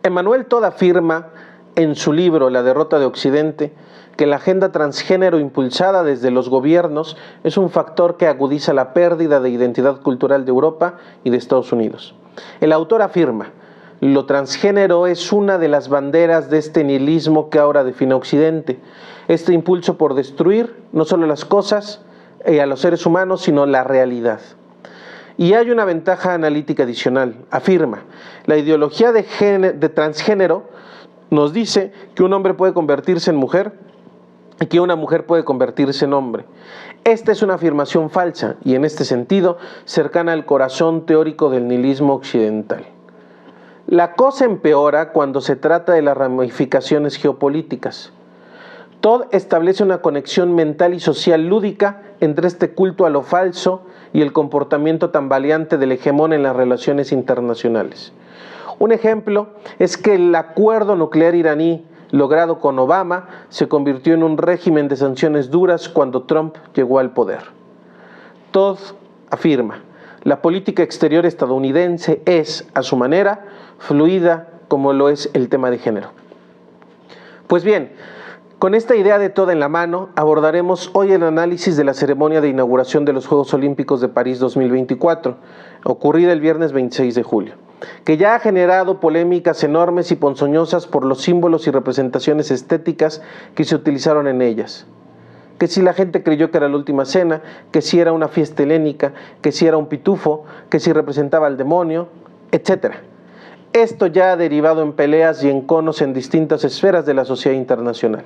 Emmanuel Todd afirma en su libro La derrota de Occidente que la agenda transgénero impulsada desde los gobiernos es un factor que agudiza la pérdida de identidad cultural de Europa y de Estados Unidos. El autor afirma: lo transgénero es una de las banderas de este nihilismo que ahora define Occidente, este impulso por destruir no solo las cosas y a los seres humanos, sino la realidad. Y hay una ventaja analítica adicional. Afirma: la ideología de transgénero nos dice que un hombre puede convertirse en mujer y que una mujer puede convertirse en hombre. Esta es una afirmación falsa y en este sentido cercana al corazón teórico del nihilismo occidental. La cosa empeora cuando se trata de las ramificaciones geopolíticas. Todd establece una conexión mental y social lúdica entre este culto a lo falso y el comportamiento tambaleante del hegemón en las relaciones internacionales. Un ejemplo es que el acuerdo nuclear iraní logrado con Obama se convirtió en un régimen de sanciones duras cuando Trump llegó al poder. Todd afirma: la política exterior estadounidense es, a su manera, fluida como lo es el tema de género. Pues bien, con esta idea de Todd en la mano, abordaremos hoy el análisis de la ceremonia de inauguración de los Juegos Olímpicos de París 2024, ocurrida el viernes 26 de julio, que ya ha generado polémicas enormes y ponzoñosas por los símbolos y representaciones estéticas que se utilizaron en ellas. Que si la gente creyó que era la última cena, que si era una fiesta helénica, que si era un pitufo, que si representaba al demonio, etc. Esto ya ha derivado en peleas y enconos en distintas esferas de la sociedad internacional.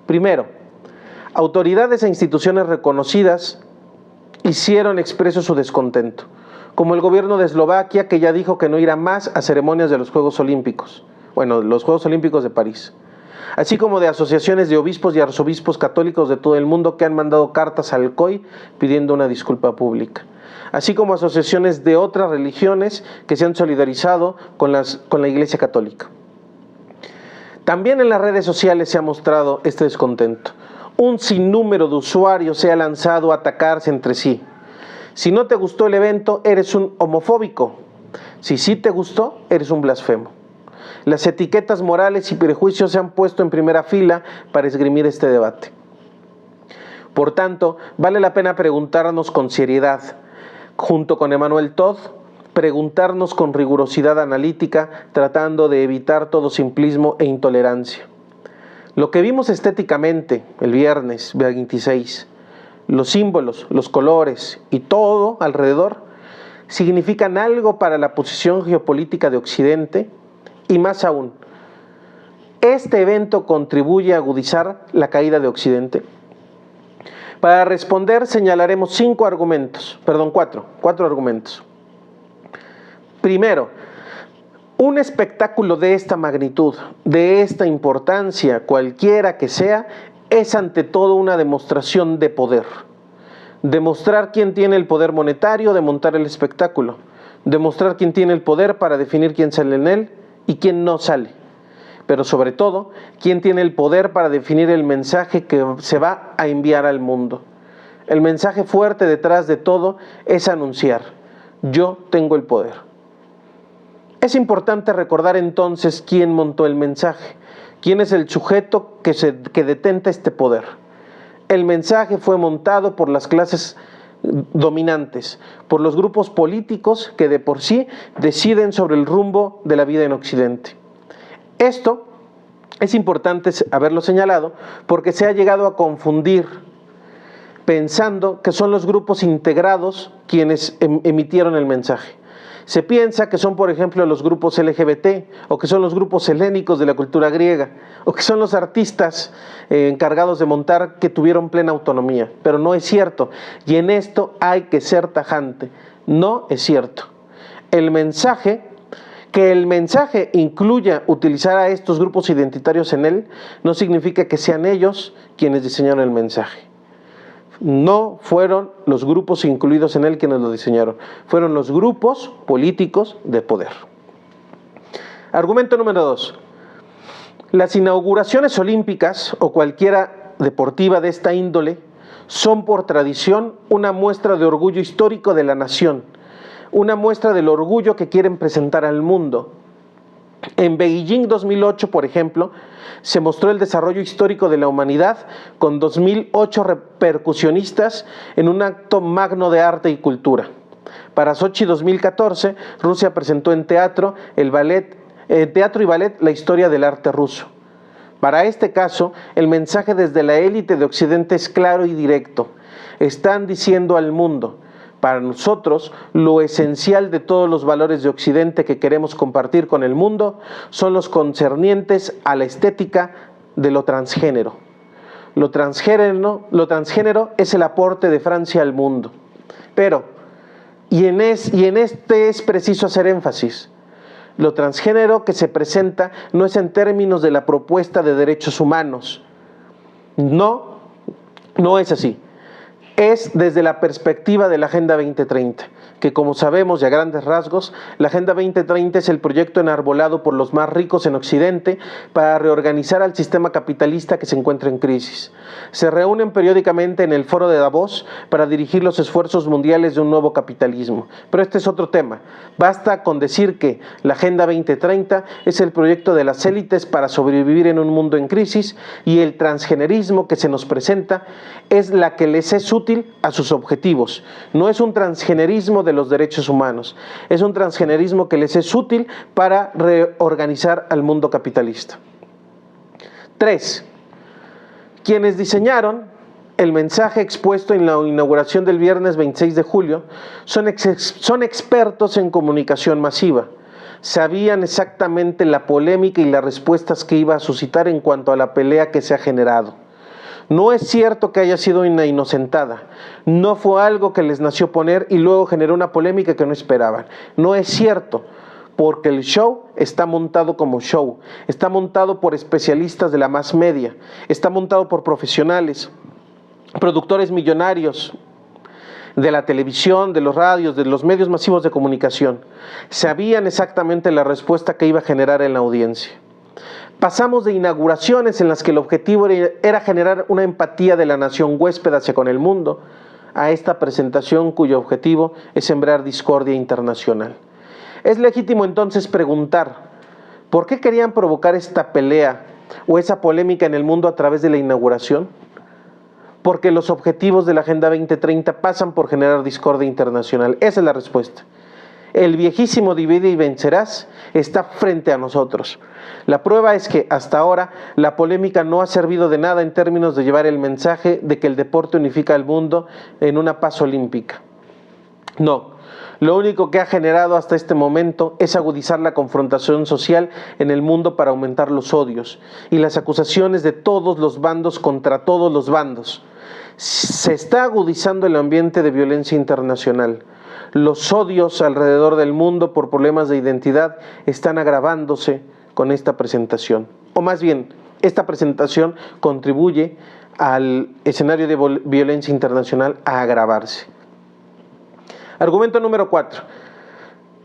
Primero, autoridades e instituciones reconocidas hicieron expreso su descontento, como el gobierno de Eslovaquia, que ya dijo que no irá más a ceremonias de los Juegos Olímpicos, los Juegos Olímpicos de París, así como de asociaciones de obispos y arzobispos católicos de todo el mundo que han mandado cartas al COI pidiendo una disculpa pública, así como asociaciones de otras religiones que se han solidarizado con la Iglesia Católica. También en las redes sociales se ha mostrado este descontento. Un sinnúmero de usuarios se ha lanzado a atacarse entre sí. Si no te gustó el evento, eres un homofóbico. Si sí te gustó, eres un blasfemo. Las etiquetas morales y prejuicios se han puesto en primera fila para esgrimir este debate. Por tanto, vale la pena preguntarnos con seriedad, junto con Emmanuel Todd, preguntarnos con rigurosidad analítica, tratando de evitar todo simplismo e intolerancia. Lo que vimos estéticamente el viernes 26, los símbolos, los colores y todo alrededor, significan algo para la posición geopolítica de Occidente y más aún, ¿este evento contribuye a agudizar la caída de Occidente? Para responder señalaremos cuatro argumentos. Primero, un espectáculo de esta magnitud, de esta importancia, cualquiera que sea, es ante todo una demostración de poder. Demostrar quién tiene el poder monetario de montar el espectáculo. Demostrar quién tiene el poder para definir quién sale en él y quién no sale. Pero sobre todo, quién tiene el poder para definir el mensaje que se va a enviar al mundo. El mensaje fuerte detrás de todo es anunciar: yo tengo el poder. Es importante recordar entonces quién montó el mensaje, quién es el sujeto que detenta este poder. El mensaje fue montado por las clases dominantes, por los grupos políticos que de por sí deciden sobre el rumbo de la vida en Occidente. Esto es importante haberlo señalado porque se ha llegado a confundir pensando que son los grupos integrados quienes emitieron el mensaje. Se piensa que son, por ejemplo, los grupos LGBT, o que son los grupos helénicos de la cultura griega, o que son los artistas encargados de montar que tuvieron plena autonomía, pero no es cierto, y en esto hay que ser tajante, no es cierto. Que el mensaje incluya utilizar a estos grupos identitarios en él, no significa que sean ellos quienes diseñaron el mensaje. No fueron los grupos incluidos en él quienes lo diseñaron, fueron los grupos políticos de poder. Argumento número 2. Las inauguraciones olímpicas o cualquiera deportiva de esta índole son por tradición una muestra de orgullo histórico de la nación, una muestra del orgullo que quieren presentar al mundo. En Beijing 2008, por ejemplo, se mostró el desarrollo histórico de la humanidad con 2008 repercusionistas en un acto magno de arte y cultura. Para Sochi 2014, Rusia presentó en teatro y ballet la historia del arte ruso. Para este caso, el mensaje desde la élite de Occidente es claro y directo. Están diciendo al mundo: para nosotros, lo esencial de todos los valores de Occidente que queremos compartir con el mundo son los concernientes a la estética de lo transgénero. Lo transgénero es el aporte de Francia al mundo. Pero, y en este es preciso hacer énfasis, lo transgénero que se presenta no es en términos de la propuesta de derechos humanos. No es así. Es desde la perspectiva de la Agenda 2030, que como sabemos y a grandes rasgos, la Agenda 2030 es el proyecto enarbolado por los más ricos en Occidente para reorganizar al sistema capitalista que se encuentra en crisis. Se reúnen periódicamente en el Foro de Davos para dirigir los esfuerzos mundiales de un nuevo capitalismo. Pero este es otro tema. Basta con decir que la Agenda 2030 es el proyecto de las élites para sobrevivir en un mundo en crisis, y el transgenerismo que se nos presenta es la que les es útil a sus objetivos. No es un transgenerismo de los derechos humanos, es un transgenerismo que les es útil para reorganizar al mundo capitalista. 3. Quienes diseñaron el mensaje expuesto en la inauguración del viernes 26 de julio son expertos en comunicación masiva. Sabían exactamente la polémica y las respuestas que iba a suscitar en cuanto a la pelea que se ha generado. No es cierto que haya sido una inocentada. No fue algo que les nació poner y luego generó una polémica que no esperaban. No es cierto, porque el show está montado como show. Está montado por especialistas de la mass media. Está montado por profesionales, productores millonarios de la televisión, de los radios, de los medios masivos de comunicación. Sabían exactamente la respuesta que iba a generar en la audiencia. Pasamos de inauguraciones en las que el objetivo era generar una empatía de la nación huésped hacia con el mundo, a esta presentación cuyo objetivo es sembrar discordia internacional. Es legítimo entonces preguntar, ¿por qué querían provocar esta pelea o esa polémica en el mundo a través de la inauguración? Porque los objetivos de la Agenda 2030 pasan por generar discordia internacional. Esa es la respuesta. El viejísimo divide y vencerás está frente a nosotros. La prueba es que hasta ahora la polémica no ha servido de nada en términos de llevar el mensaje de que el deporte unifica al mundo en una paz olímpica. No, lo único que ha generado hasta este momento es agudizar la confrontación social en el mundo para aumentar los odios y las acusaciones de todos los bandos contra todos los bandos. Se está agudizando el ambiente de violencia internacional. Los odios alrededor del mundo por problemas de identidad están agravándose con esta presentación. O más bien, esta presentación contribuye al escenario de violencia internacional a agravarse. Argumento número 4.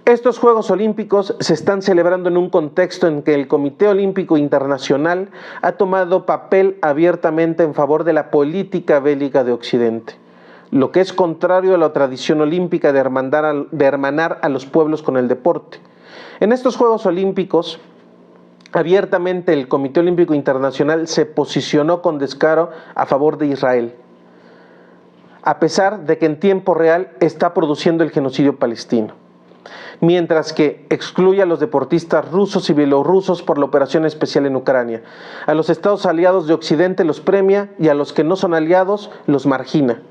Estos Juegos Olímpicos se están celebrando en un contexto en que el Comité Olímpico Internacional ha tomado papel abiertamente en favor de la política bélica de Occidente, lo que es contrario a la tradición olímpica de hermanar a los pueblos con el deporte. En estos Juegos Olímpicos, abiertamente el Comité Olímpico Internacional se posicionó con descaro a favor de Israel, a pesar de que en tiempo real está produciendo el genocidio palestino, mientras que excluye a los deportistas rusos y bielorrusos por la operación especial en Ucrania. A los estados aliados de Occidente los premia y a los que no son aliados los margina.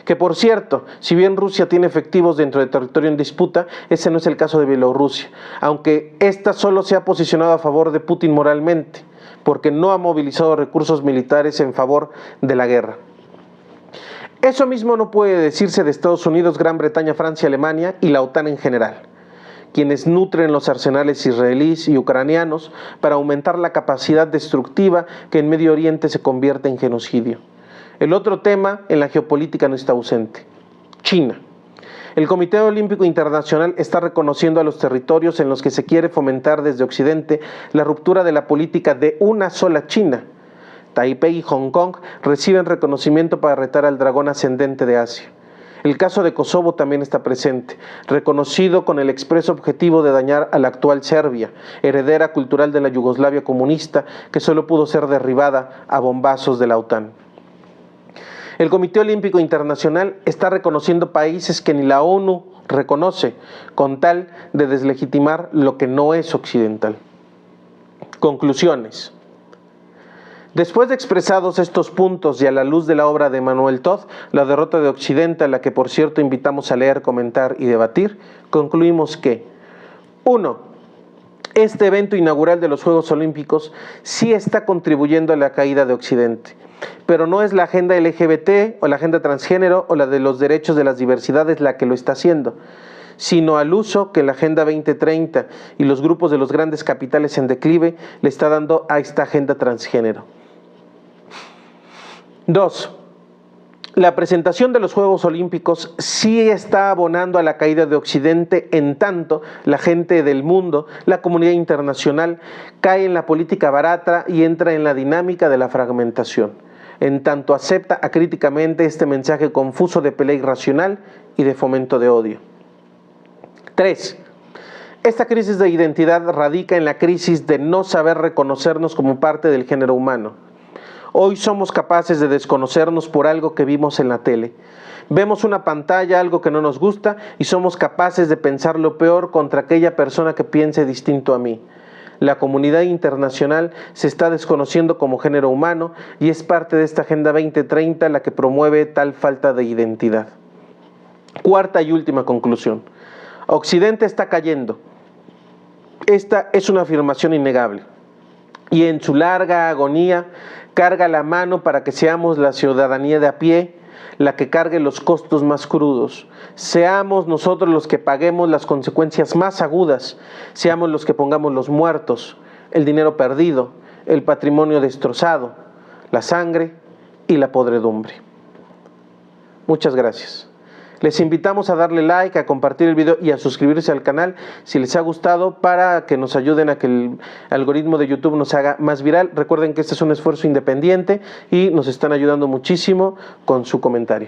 Que por cierto, si bien Rusia tiene efectivos dentro del territorio en disputa, ese no es el caso de Bielorrusia, aunque ésta solo se ha posicionado a favor de Putin moralmente, porque no ha movilizado recursos militares en favor de la guerra. Eso mismo no puede decirse de Estados Unidos, Gran Bretaña, Francia, Alemania y la OTAN en general, quienes nutren los arsenales israelíes y ucranianos para aumentar la capacidad destructiva que en Medio Oriente se convierte en genocidio. El otro tema en la geopolítica no está ausente: China. El Comité Olímpico Internacional está reconociendo a los territorios en los que se quiere fomentar desde Occidente la ruptura de la política de una sola China. Taipei y Hong Kong reciben reconocimiento para retar al dragón ascendente de Asia. El caso de Kosovo también está presente, reconocido con el expreso objetivo de dañar a la actual Serbia, heredera cultural de la Yugoslavia comunista, que solo pudo ser derribada a bombazos de la OTAN. El Comité Olímpico Internacional está reconociendo países que ni la ONU reconoce, con tal de deslegitimar lo que no es occidental. Conclusiones. Después de expresados estos puntos y a la luz de la obra de Emmanuel Todd, La derrota de Occidente, a la que por cierto invitamos a leer, comentar y debatir, concluimos que 1. Este evento inaugural de los Juegos Olímpicos sí está contribuyendo a la caída de Occidente, pero no es la agenda LGBT o la agenda transgénero o la de los derechos de las diversidades la que lo está haciendo, sino al uso que la Agenda 2030 y los grupos de los grandes capitales en declive le está dando a esta agenda transgénero. 2. La presentación de los Juegos Olímpicos sí está abonando a la caída de Occidente, en tanto la gente del mundo, la comunidad internacional, cae en la política barata y entra en la dinámica de la fragmentación, en tanto acepta acríticamente este mensaje confuso de pelea irracional y de fomento de odio. 3. Esta crisis de identidad radica en la crisis de no saber reconocernos como parte del género humano. Hoy somos capaces de desconocernos por algo que vimos en la tele. Vemos una pantalla, algo que no nos gusta, y somos capaces de pensar lo peor contra aquella persona que piense distinto a mí. La comunidad internacional se está desconociendo como género humano y es parte de esta Agenda 2030 la que promueve tal falta de identidad. Cuarta y última conclusión. Occidente está cayendo. Esta es una afirmación innegable. Y en su larga agonía carga la mano para que seamos la ciudadanía de a pie la que cargue los costos más crudos. Seamos nosotros los que paguemos las consecuencias más agudas. Seamos los que pongamos los muertos, el dinero perdido, el patrimonio destrozado, la sangre y la podredumbre. Muchas gracias. Les invitamos a darle like, a compartir el video y a suscribirse al canal si les ha gustado, para que nos ayuden a que el algoritmo de YouTube nos haga más viral. Recuerden que este es un esfuerzo independiente y nos están ayudando muchísimo con su comentario.